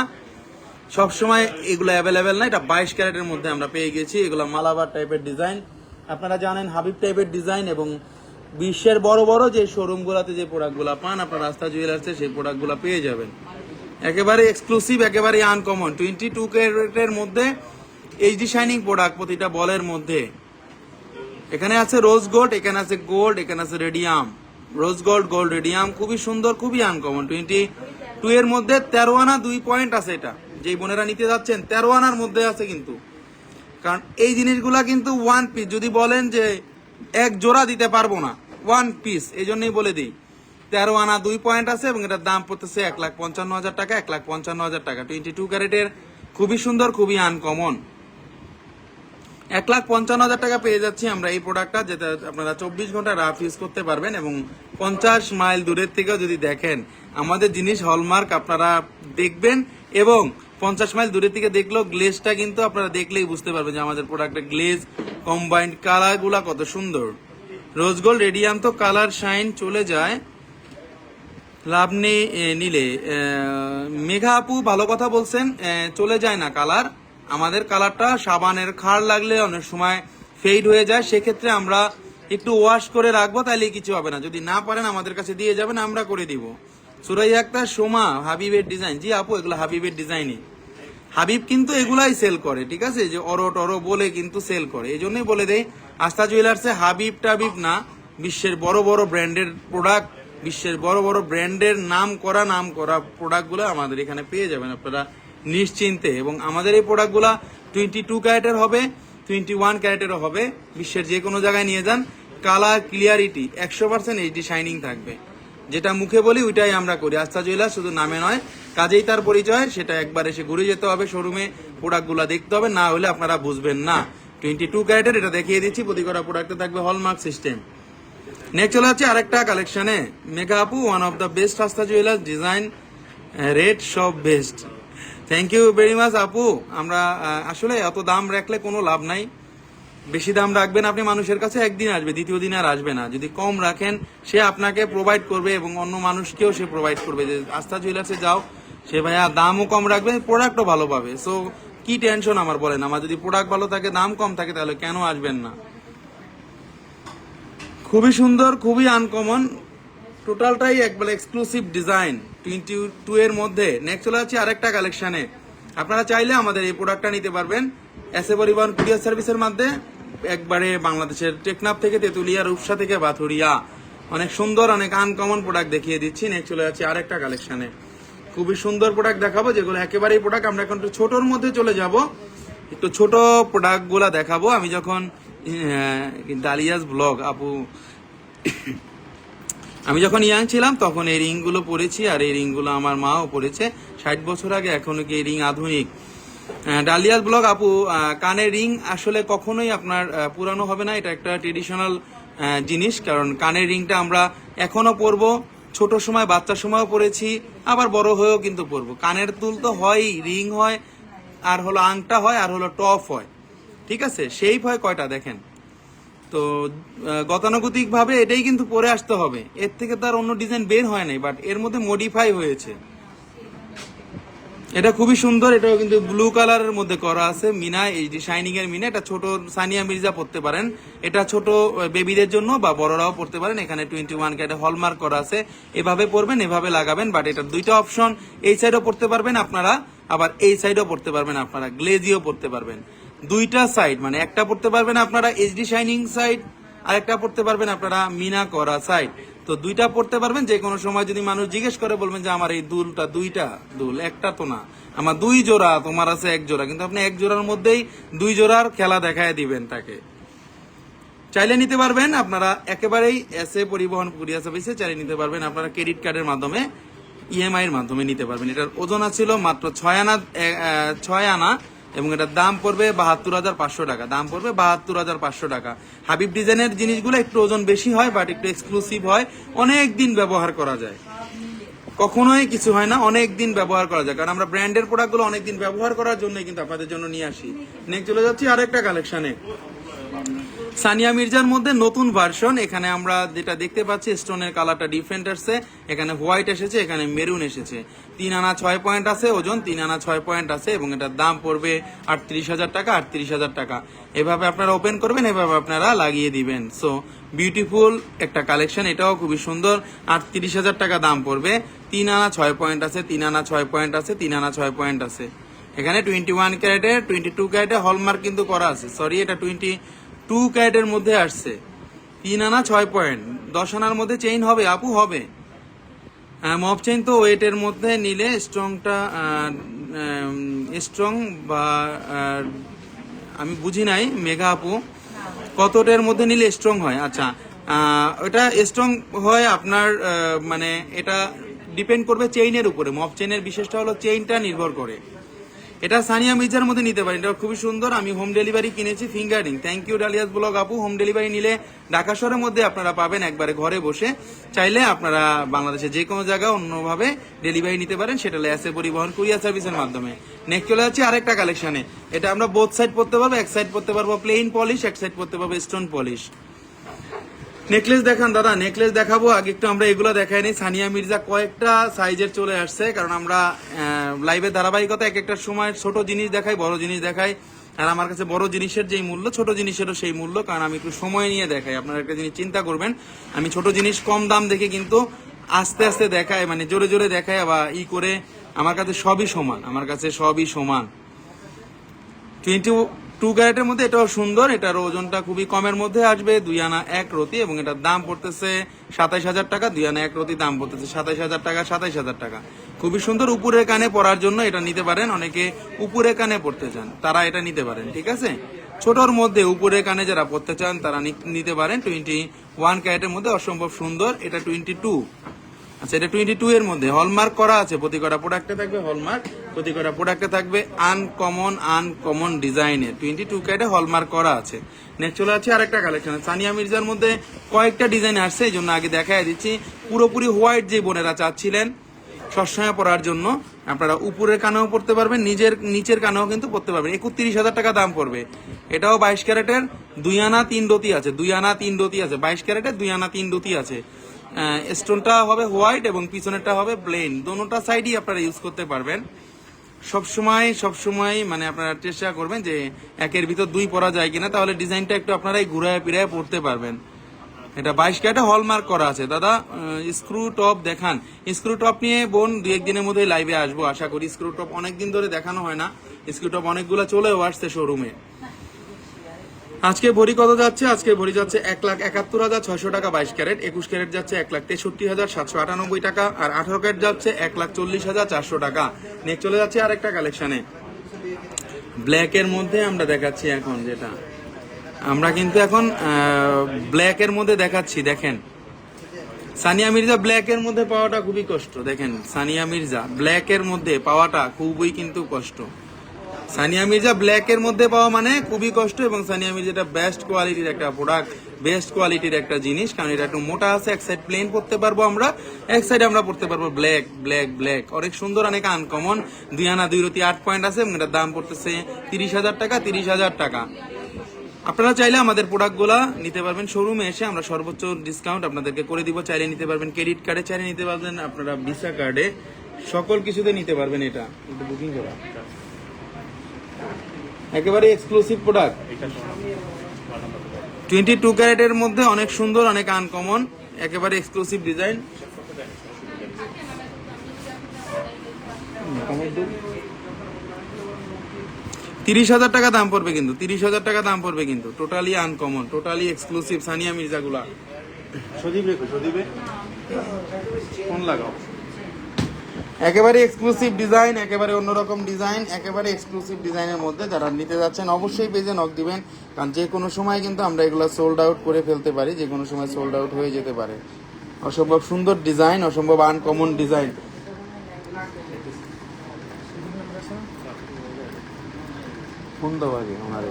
সবসময় এগুলো অ্যাভেলেবেল না। এটা 22 ক্যারেটের মধ্যে আমরা পেয়ে গেছি। এগুলো মালাবার টাইপের ডিজাইন, আপনারা জানেন হাবিব টাইপের ডিজাইন, এবং বিশ্বের বড় বড় যে শোরুমগুলোতে যে প্রোডাক্টগুলো পান আপনারা রাস্তা জুয়েলার্সে, সেই প্রোডাক্টগুলো পেয়ে যাবেন। একেবারে এক্সক্লুসিভ, একেবারে আনকমন 22 ক্যারেটের মধ্যে এইচডি শাইনিং প্রোডাক্ট প্রতিটা বলের মধ্যে। এখানে আছে রোজ গোল্ড, এখানে আছে গোল্ড, এখানে আছে radium, rose gold, gold, radium, খুবই সুন্দর, খুবই আনকমন। 22 এর মধ্যে 13 আনা 2 পয়েন্ট আছে। এটা যেই বোনেরা নিতে যাচ্ছেন 13 আনার মধ্যে আছে কিন্তু, কারণ এই জিনিসগুলা কিন্তু 1 পিস, যদি বলেন যে এক জোড়া দিতে পারবো না, 1 পিস, এই জন্যই বলে দিই 13 আনা 2 পয়েন্ট আছে এবং এটার দাম পড়তেছে 1,55,000 টাকা, 1,55,000 টাকা। 22 ক্যারেটের খুবই সুন্দর, খুবই আনকমন। 1,55,000 টাকা পেয়ে যাচ্ছি আমরা এই প্রোডাক্টটা, যেটা আপনারা 24 ঘন্টা রাফ ইউজ করতে পারবেন এবং 50 মাইল দূরের থেকেও যদি দেখেন আমাদের জিনিস হলমার্ক আপনারা দেখবেন, এবং 50 মাইল দূরের থেকে দেখলেও গ্লেজটা কিন্তু আপনারা দেখলেই বুঝতে পারবেন যে আমাদের প্রোডাক্টের গ্লেজ, কম্বাইন্ড কালারগুলা কত সুন্দর। রোজ গোল্ড, রেডিয়াম তো কালার শাইন চলে যায়, লাভ নেই নিলে। মেঘা আপু ভালো কথা বলছেন, চলে যায় না কালার। আমাদের কালারটা সাবানের খাড় লাগলে অনেক সময় ফেড হয়ে যায়, সেক্ষেত্রে আমরা একটু ওয়াশ করে রাখবো, তাইলে কিছু হবে না। যদি না পারেন আমাদের কাছে দিয়ে যাবেন, আমরা করে দিব। সুরাইয়া আক্তার, সোমা, হাবিবের ডিজাইন। জি আপু, এগুলো হাবিবের ডিজাইনই। হাবিব কিন্তু এগুলাই সেল করে, ঠিক আছে, যে অরো টরো বলে কিন্তু সেল করে। এই জন্যই বলে দেয় আস্থা জুয়েলার্সে হাবিব টাবিব না, বিশ্বের বড় বড় ব্র্যান্ডের প্রোডাক্ট, বিশ্বের বড় বড় ব্র্যান্ডের নাম করা প্রোডাক্টগুলো আমাদের এখানে পেয়ে যাবেন আপনারা নিশ্চিন্তে। এবং আমাদের এই প্রোডাক্টগুলো 22 ক্যারেটের হবে, 21 ক্যারেটেরও হবে। বিশ্বের যে কোনো জায়গায় নিয়ে যান, কালার ক্লিয়ারিটি 100% এইচডি শাইনিং থাকবে। যেটা মুখে বলি ওইটাই আমরা করি। আস্থা জুয়েলার্স শুধু নামে নয়, কাজেই তার পরিচয়। সেটা একবার এসে ঘুরে যেতে হবে শোরুমে, প্রোডাক্টগুলো দেখতে হবে, না হলে আপনারা বুঝবেন না। 22 ক্যারেটের এটা দেখিয়ে দিচ্ছি, প্রতি কটা প্রোডাক্টে থাকবে হলমার্ক সিস্টেম। নেক্সট চলে যাচ্ছে আরেকটা কালেকশনে। মেঘা আপু, one of the best Astha jewellers, design rate সব best. Thank you very much আপু। আমরা আসলে এত দাম রাখলে কোনো লাভ নাই। বেশি দাম রাখবেন আপনি, মানুষের কাছে একদিন আসবে, দ্বিতীয় দিন আর আসবে না। যদি কম রাখেন, সে আপনাকে প্রোভাইড করবে এবং অন্য মানুষকেও সে প্রোভাইড করবে যে আস্থা জুয়েলার্সে যাও, সে ভাইয়া দামও কম রাখবে, প্রোডাক্টও ভালো পাবে। সো কি টেনশন আমার বলেন? আমার যদি প্রোডাক্ট ভালো থাকে, দাম কম থাকে, তাহলে কেন আসবেন না? খুবই সুন্দর, খুবই আনকমন, টোটালটাই একবারে এক্সক্লুসিভ ডিজাইন 22 এর মধ্যে। নেক্সট চলে যাচ্ছে আরেকটা কালেকশনে। আপনারা চাইলে আমাদের এই প্রোডাক্টটা নিতে পারবেন এসএ পরিবহন কুরিয়ার সার্ভিসের মাধ্যমে, একবারে বাংলাদেশের টেকনাফ থেকে, তেতুলিয়া, রূপসা থেকে বাথুরিয়া। অনেক সুন্দর, অনেক আনকমন প্রোডাক্ট দেখিয়ে দিচ্ছি। নেক্সট চলে যাচ্ছে আরেকটা কালেকশনে। খুবই সুন্দর প্রোডাক্ট দেখাবো, যেগুলো একেবারেই প্রোডাক্ট। আমরা এখন একটু ছোটোর মধ্যে চলে যাব, একটু ছোট প্রোডাক্টগুলো দেখাবো। আমি যখন ডালিয়াস ব্লগ আপু, আমি যখন ইয়াং ছিলাম তখন এই রিংগুলো পরেছি, আর এই রিংগুলো আমার মাও পরেছে 60 বছর আগে। এখনো কি এই রিং আধুনিক? ডালিয়াস ব্লগ আপু, কানের রিং আসলে কখনোই আপনার পুরানো হবে না। এটা একটা ট্রেডিশনাল জিনিস, কারণ কানের রিংটা আমরা এখনো পরবো, ছোট সময় বাচ্চার সময়ও পরেছি, আবার বড় হয়েও কিন্তু পরবো। কানের দুল তো হয়ই, রিং হয়, আর হলো আংটা হয়, আর হলো টপ হয়, ঠিক আছে। শেপ হয় কয়টা দেখেন তো, গতানুগতিক ভাবে এটাই কিন্তু পরে আসতে হবে, এর থেকে তার অন্য ডিজাইন বের হয় নাই, বাট এর মধ্যে মডিফাই হয়েছে। এটা খুবই সুন্দর, এটাও কিন্তু ব্লু কালারের মধ্যে করা আছে, মিনা এইচডি শাইনিং এর মিনা। এটা ছোট সানিয়া মির্জা পড়তে পারেন, এটা ছোট বেবিদের জন্য বা বড়রাও পড়তে পারেন। এখানে 21 ক্যারেটে হলমার্ক করা আছে, এভাবে পড়বেন, এভাবে লাগাবেন। বাট এটার দুইটা অপশন, এই সাইডও পড়তে পারবেন আপনারা, আবার এই সাইডও পড়তে পারবেন আপনারা, গ্লেজিও পড়তে পারবেন। দুইটা সাইড, মানে একটা পড়তে পারবেন আপনারা এইচডি শাইনিং সাইড, আর একটা পড়তে পারবেন আপনারা মিনা করা সাইড। তো দুইটা পড়তে পারবেন। যে কোনো সময় যদি মানুষ জিজ্ঞেস করে, বলবেন যে আমার এই দুলটা, দুইটা দুল, একটা তো না, আমার 2 জোড়া, তোমার আছে 1 জোড়া। কিন্তু আপনি 1 জোড়ার মধ্যেই 2 জোড়ার খেলা দেখায় দিবেন তাকে। চাইলে নিতে পারবেন আপনারা একেবারেই এসএ পরিবহন কুরিয়ার সার্ভিসে, চাইলে নিতে পারবেন আপনারা ক্রেডিট কার্ডের মাধ্যমে, ইএমআই এর মাধ্যমে নিতে পারবেন। এটার ওজন ছিল মাত্র 6 আনা এবং এটার দাম পড়বে 72,500 টাকা। দাম পড়বে 72,500 টাকা। হাবিব ডিজাইনের জিনিসগুলো একটু ওজন বেশি হয়, বাট একটু এক্সক্লুসিভ হয়, অনেক দিন ব্যবহার করা যায়, কখনোই কিছু হয় না, অনেক দিন ব্যবহার করা যায়। কারণ আমরা ব্র্যান্ডের প্রোডাক্টগুলো অনেক দিন ব্যবহার করার জন্যই কিন্তু আপনাদের জন্য নিয়ে আসি। নেক্সট চলে যাচ্ছি আরেকটা কালেকশনে, সানিয়া মির্জার মধ্যে নতুন ভার্সন। এখানে আমরা যেটা দেখতে পাচ্ছি, স্টোনের কালারটা ডিফারেন্ট আসছে, এখানে হোয়াইট এসেছে, এখানে মেরুন এসেছে। 3 আনা 6 পয়েন্ট আছে ওজন, 3 আনা 6 পয়েন্ট আছে, এবং এটার দাম পড়বে 38,000 টাকা, 38,000 টাকা। এভাবে আপনারা ওপেন করবেন, এভাবে আপনারা লাগিয়ে দিবেন। সো বিউটিফুল একটা কালেকশন, এটাও খুবই সুন্দর। 38,000 টাকা দাম পড়বে। 3 আনা 6 পয়েন্ট আছে, 3 আনা 6 পয়েন্ট আছে, 3 আনা 6 পয়েন্ট আছে। এখানে 21 ক্যারেটে, 22 ক্যারেটে হলমার্ক কিন্তু করা আছে। সরি, এটা 22 ক্যারেটের মধ্যে আসছে। 3 আনা 6 পয়েন্ট, 10 আনার মধ্যে চেইন হবে আপু? হবে। মপ চেইন তো ওয়েটের মধ্যে নিলে স্ট্রংটা, স্ট্রং বা আমি বুঝি নাই মেঘা আপু, কতটার মধ্যে নিলে স্ট্রং হয়? আচ্ছা, ওটা স্ট্রং হয় আপনার, মানে এটা ডিপেন্ড করবে চেইনের উপরে। মপ চেইনের বিশেষটা হলো চেইনটা নির্ভর করে। এটা সানিয়া মির্জার মধ্যে নিতে পারেন, এটা খুবই সুন্দর। আমি হোম ডেলিভারি কিনেছি, fingering. Thank you Dalia's blog আপু। হোম ডেলিভারি নিলে ঢাকা শহরের মধ্যে আপনারা পাবেন একবারে ঘরে বসে। চাইলে আপনারা বাংলাদেশের যে কোনো জায়গায় অন্যভাবে ডেলিভারি নিতে পারেন, সেটা হলো এসএ পরিবহন কুরিয়ার সার্ভিসের মাধ্যমে। নেক্সট চলে যাচ্ছে আরেকটা কালেকশনে। এটা আমরা বোথ সাইড পড়তে পারবো, এক সাইড পড়তে পারবো প্লেন পলিশ, এক সাইড পড়তে পারবো স্টোন পলিশ। নেকলেস দেখান দাদা, নেকলেস দেখাবো। আগে একটু আমরা এগুলো দেখাই নি। সানিয়া মির্জা কয়েকটা সাইজের চলে আসছে, কারণ আমরা লাইভের ধারাবাহিকতা এক একটা সময় ছোট জিনিস দেখাই, বড় জিনিস দেখাই। আর আমার কাছে বড় জিনিসের যেই মূল্য ছোট জিনিসেরও সেই মূল্য, কারণ আমি একটু সময় নিয়ে দেখাই। আপনারা একটা জিনিস চিন্তা করবেন, আমি ছোট জিনিস কম দাম দেখে কিন্তু আস্তে আস্তে দেখায়, মানে জোরে জোরে দেখায় বা করে, আমার কাছে সবই সমান, আমার কাছে সবই সমান। 22 ক্যারেটের মধ্যে এটাও সুন্দর, এটার ওজনটা খুবই কমের মধ্যে আসবে, 2 আনা 1 রতি, এবং এটার দাম পড়তেছে 27,000 টাকা। 2 আনা 1 রতি দাম পড়তেছে 27,000 টাকা, 27,000 টাকা। খুবই সুন্দর, উপরের কানে পরার জন্য এটা নিতে পারেন। অনেকে উপরে কানে পড়তে চান, তারা এটা নিতে পারেন, ঠিক আছে। ছোটর মধ্যে উপরে কানে যারা পড়তে চান তারা নিতে পারেন। 21 ক্যারেটের মধ্যে অসম্ভব সুন্দর। এটা 22, আচ্ছা এটা 22 এর মধ্যে হলমার্ক করা আছে। প্রতি কটা প্রোডাক্টে থাকবে হলমার্ক, প্রতি কটা প্রোডাক্টে থাকবে আনকমন ডিজাইনের 22 ক্যারেটে হলমার্ক করা আছে। নেক্সট চলে আছে আরেকটা কালেকশন। সানিয়া মির্জার মধ্যে কয়েকটা ডিজাইন আসছে, এই জন্য আগে দেখাই দিচ্ছি। পুরোপুরি হোয়াইট যে বোনেরা চাচ্ছিলেন সবসময় পরার জন্য, আপনারা উপরের কানেও পড়তে পারবেন, নিচের কানেও কিন্তু পড়তে পারবেন। 31,000 টাকা দাম পড়বে। এটাও 22 ক্যারেটের, 2 আনা 3 রতি আছে, 2 আনা 3 রতি আছে। 22 ক্যারেটের 2 আনা 3 রতি আছে। স্টোনটা হবে হোয়াইট এবং পিছনেরটা হবে প্লেন, দোনোটা সাইডই আপনারা ইউজ করতে পারবেন। সবসময় মানে আপনারা চেষ্টা করবেন যে একের ভিতর 2 পরা যায় কিনা, তাহলে ডিজাইনটা একটু আপনারাই ঘুরায় ফিরায় পড়তে পারবেন। এটা 22 ক্যারেটে হলমার্ক করা আছে। দাদা স্ক্রু টপ দেখান। স্ক্রু টপ নিয়ে বোন 2-1 দিনের মধ্যে লাইভে আসবো আশা করি। স্ক্রু টপ অনেকদিন ধরে দেখানো হয় না, স্ক্রু টপ অনেকগুলো চলেও আসছে শোরুমে। আজকে ভরি কত যাচ্ছে? আজকে ভরি যাচ্ছে 1,71,600 টাকা 22 ক্যারেট। 21 ক্যারেট যাচ্ছে 1,63,798 টাকা, আর 18 ক্যারেট যাচ্ছে 1,40,400 টাকা। নেক্সট চলে যাচ্ছে আরেকটা কালেকশনে, ব্ল্যাকের মধ্যে আমরা দেখাচ্ছি এখন, যেটা আমরা কিন্তু এখন ব্ল্যাকের মধ্যে দেখাচ্ছি। দেখেন সানিয়া মির্জা ব্ল্যাকের মধ্যে পাওয়াটা খুবই কষ্ট। দেখেন সানিয়া মির্জা ব্ল্যাকের মধ্যে পাওয়াটা খুবই কিন্তু কষ্ট। সানিয়া মির্জা ব্ল্যাকের মধ্যে পাওয়া মানে খুবই কষ্ট, এবং সানিয়া মির্জা এটা বেস্ট কোয়ালিটির একটা প্রোডাক্ট, বেস্ট কোয়ালিটির একটা জিনিস, কারণ এটা একটু মোটা আছে। এক সাইড প্লেন পড়তে পারবো আমরা, এক সাইডে আমরা পড়তে পারবো ব্ল্যাক। অনেক সুন্দর, অনেক আনকমন। 2 আনা 2 রতি 8 পয়েন্ট আছে, এবং এটার দাম পড়তেছে 30,000 টাকা, 30,000 টাকা। আপনারা চাইলে আমাদের প্রোডাক্টগুলো নিতে পারবেন শোরুমে এসে, আমরা সর্বোচ্চ ডিসকাউন্ট আপনাদেরকে করে দিব। চাইলে নিতে পারবেন ক্রেডিট কার্ডে, চাইলে নিতে পারবেন আপনারা ভিসা কার্ডে, সকল কিছুতে নিতে পারবেন। এটা বুকিং করা একেবারে এক্সক্লুসিভ প্রোডাক্ট। 22 ক্যারেটের মধ্যে অনেক সুন্দর, অনেক আনকমন, একেবারে এক্সক্লুসিভ ডিজাইন। 30,000 টাকা দাম পড়বে কিন্তু, 30,000 টাকা দাম পড়বে কিন্তু। Totally uncommon, totally exclusive Sania Mirza গুলা। সদীপে ফোন লাগাও। একেবারে এক্সক্লুসিভ ডিজাইন, একেবারে অন্যরকম ডিজাইন, একেবারে এক্সক্লুসিভ ডিজাইনের মধ্যে যারা নিতে যাচ্ছেন অবশ্যই পেজে নক দিবেন, কারণ যে কোনো সময় কিন্তু আমরা এগুলো সোল্ড আউট করে ফেলতে পারি, যে কোনো সময় সোল্ড আউট হয়ে যেতে পারে। অসম্ভব সুন্দর ডিজাইন, অসম্ভব আনকমন ডিজাইন। ফোন দাও আগে ওনারে,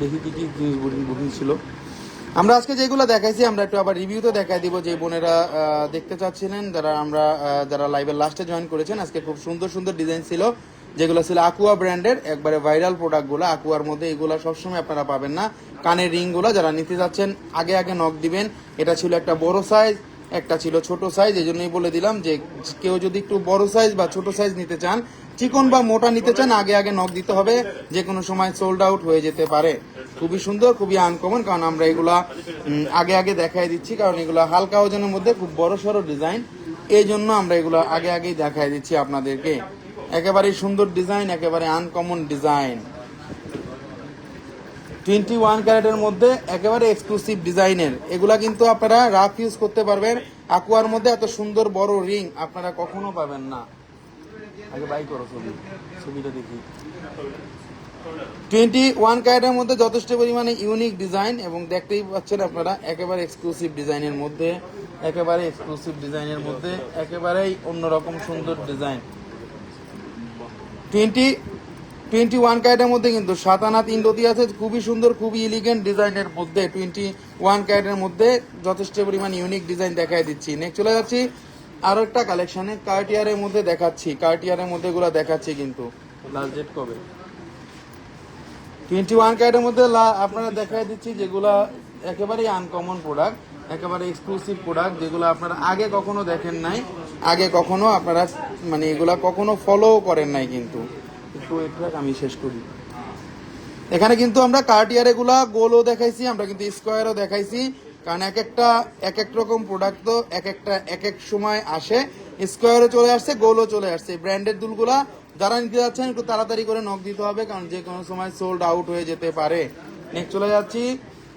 দেখি কি কি জিনিস বুকিং ছিল। আমরা আজকে যেগুলো দেখাইছি আমরা একটু আবার রিভিউতে দেখাই দিব, যে বোনেরা দেখতে চাচ্ছিলেন, যারা লাইভের লাস্টে জয়েন করেছেন। আজকে খুব সুন্দর সুন্দর ডিজাইন ছিল, যেগুলো ছিল আকুয়া ব্র্যান্ডের, একবারে ভাইরাল প্রোডাক্টগুলো। আকুয়ার মধ্যে এগুলো সবসময় আপনারা পাবেন না। কানের রিংগুলো যারা নিতে যাচ্ছেন আগে নক দিবেন। এটা ছিল একটা বড় সাইজ, একটা ছিল ছোট সাইজ, এই জন্যই বলে দিলাম যে কেউ যদি একটু বড় সাইজ বা ছোট সাইজ নিতে চান, চিকন বা মোটা নিতে চান, আগে নক দিতে হবে, যে কোনো সময় সোল্ড আউট হয়ে যেতে পারে। খুবই সুন্দর, খুবই আনকমন, কারণ আমরা এগুলা আগে দেখাই দিচ্ছি, কারণ এগুলা হালকা ওজনের মধ্যে খুব বড় সড়ো ডিজাইন, এই জন্য আমরা এগুলো আগেই দেখাই দিচ্ছি আপনাদেরকে। একেবারে সুন্দর ডিজাইন, একেবারে আনকমন ডিজাইন। 21 ক্যারেটের মধ্যে একেবারে এক্সক্লুসিভ ডিজাইনের, এগুলা কিন্তু আপনারা রাফ ইউজ করতে পারবেন। আকুয়ার মধ্যে এত সুন্দর বড় রিং আপনারা কখনো পাবেন না। আগে বাই করো ছবিটা দেখি। 21 ক্যারেটের মধ্যে যথেষ্ট পরিমাণে ইউনিক ডিজাইন, এবং দেখতেই পাচ্ছেন আপনারা একেবারে এক্সক্লুসিভ ডিজাইনের মধ্যে, একেবারেই অন্যরকম সুন্দর ডিজাইন। 21 ক্যারেটের মধ্যে কিন্তু 7 আনা 3 রতি আছে, খুবই সুন্দর, খুবই এলিগেন্ট ডিজাইনের মধ্যে 21 ক্যারেটের মধ্যে যথেষ্ট পরিমাণ ইউনিক ডিজাইন দেখাই দিচ্ছি। নেক্সট চলে যাচ্ছি আরো একটা কালেকশনে, কার্টিয়ারের মধ্যে দেখাচ্ছি, কার্টিয়ারের মধ্যে এগুলো দেখাচ্ছি কিন্তু। লাস্ট ডেট কবে? 21 ক্যারেটের মধ্যে আপনারা দেখাই দিচ্ছি, যেগুলা একেবারেই আনকমন প্রোডাক্ট, একেবারে এক্সক্লুসিভ প্রোডাক্ট, যেগুলো আপনারা আগে কখনো দেখেন নাই, আগে কখনো আপনারা মানে এগুলা কখনো ফলো করেন নাই কিন্তু। একটু আমি শেষ করি। এখানে কিন্তু আমরা কার্টিয়ার এগুলা গোলও দেখাইছি, আমরা কিন্তু স্কোয়ারও দেখাইছি, কারণ এক এক রকম প্রোডাক্ট তো এক এক সময় আসে। স্কোয়ারও চলে আসছে, গোলও চলে আসছে। ব্র্যান্ডের দুলগুলা যারা নিতে যাচ্ছেন একটু তাড়াতাড়ি করে নক দিতে হবে, কারণ যে কোনো সময় সোল্ড আউট হয়ে যেতে পারে। নেক্সট চলে যাচ্ছি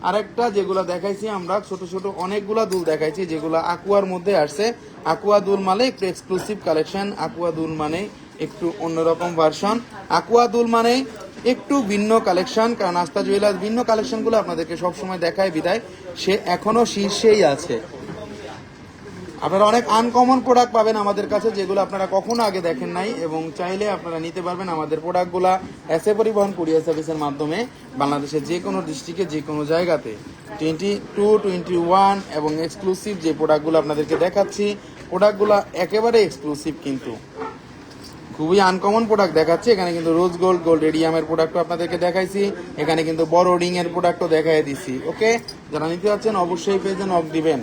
আরেকটা, যেগুলা দেখাইছি আমরা ছোট ছোট অনেকগুলা দুল দেখাইছি যেগুলা আকুয়ার মধ্যে আসছে। আকুয়া দুল মানে একটু এক্সক্লুসিভ কালেকশন, আকুয়া দুল মানে একটু অন্যরকম ভার্সন, আকুয়া দুল মানে একটু ভিন্ন কালেকশন। কারণ আস্থা জুয়েলার্স ভিন্ন কালেকশনগুলো আপনাদেরকে সবসময় দেখায় বিদায় সে এখনো শীর্ষেই আছে। আপনারা অনেক আনকমন প্রোডাক্ট পাবেন আমাদের কাছে, যেগুলো আপনারা কখনো আগে দেখেন নাই, এবং চাইলে আপনারা নিতে পারবেন আমাদের প্রোডাক্টগুলা এসএ পরিবহন কুরিয়ার সার্ভিসের মাধ্যমে বাংলাদেশের যে কোনো ডিস্ট্রিক্টে যে কোনো জায়গাতে। 22, 21 এবং এক্সক্লুসিভ যে প্রোডাক্টগুলো আপনাদেরকে দেখাচ্ছি, প্রোডাক্টগুলো একেবারে এক্সক্লুসিভ, কিন্তু খুবই আনকমন প্রোডাক্ট দেখাচ্ছি। এখানে কিন্তু রোজ গোল্ড রেডিয়ামের প্রোডাক্টও আপনাদেরকে দেখাইছি, এখানে কিন্তু বড় রিং এর প্রোডাক্টও দেখাই দিছি। ওকে, যারা নিতে যাচ্ছেন অবশ্যই পেজে নক দিবেন।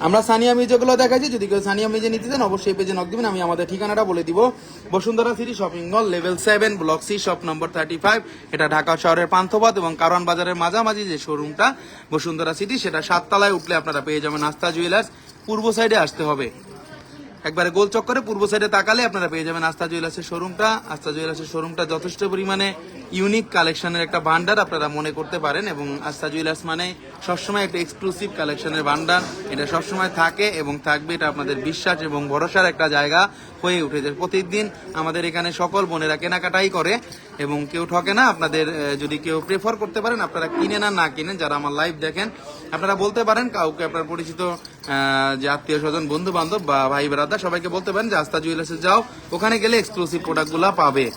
আমরা সানিয়া মিউজিকগুলো দেখাচ্ছি, যদি কেউ সানিয়া মিউজিক নিতে চান অবশ্যই পেজে নক দিবেন। আমি আমাদের ঠিকানাটা বলে দিব, Bashundhara city shopping mall, level 7, block C, shop number 35। এটা ঢাকা শহরের পান্থপথ এবং কারওয়ান বাজারের মাঝামাঝি যে শোরুমটা বসুন্ধরা সিটি, সেটা 7 তলায় উঠলে আপনারা পেয়ে যাবেন আস্থা জুয়েলার্স। পূর্ব সাইডে আসতে হবে, একবারে গোল চক্করে পূর্ব সাইডে তাকালে আপনারা পেয়ে যাবেন আস্থা জুয়েলার্সের শোরুমটা। আস্থা জুয়েলার্সের শোরুমটা যথেষ্ট পরিমাণে ইউনিক কালেকশনের একটা ভান্ডার আপনারা মনে করতে পারেন, এবং আস্থা জুয়েলার্স মানে সবসময় একটা এক্সক্লুসিভ কালেকশনের ভান্ডার। এটা সবসময় থাকে এবং থাকবে, এটা আপনাদের বিশ্বাস এবং ভরসার একটা জায়গা হয়ে উঠেছে। প্রতিদিন আমাদের এখানে সকল বোনেরা কেনাকাটাই করে এবং কেউ ঠকে না। আপনাদের যদি কেউ প্রেফার করতে পারেন, আপনারা কিনেন আর না কিনেন, যারা আমার লাইভ দেখেন আপনারা বলতে পারেন কাউকে, আপনার পরিচিত যে আত্মীয় স্বজন, বন্ধু বান্ধব বা ভাই ব্রাদার, সবাইকে বলতে পারেন যে আস্থা জুয়েলার্সে যাও, ওখানে গেলে এক্সক্লুসিভ প্রোডাক্টগুলো পাবে।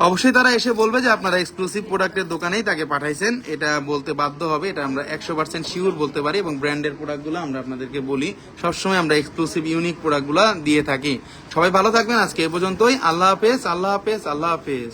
অবশ্যই তারা এসে বলবে যে আপনারা এক্সক্লুসিভ প্রোডাক্টের দোকানেই তাকে পাঠাইছেন, এটা বলতে বাধ্য হবে, এটা আমরা 100% শিওর বলতে পারি। এবং ব্র্যান্ডের প্রোডাক্টগুলো আমরা আপনাদেরকে বলি, সবসময় আমরা এক্সক্লুসিভ ইউনিক প্রোডাক্টগুলো দিয়ে থাকি। সবাই ভালো থাকবেন, আজকে এ পর্যন্তই। আল্লাহ হাফেজ, আল্লাহ হাফেজ, আল্লাহ হাফেজ।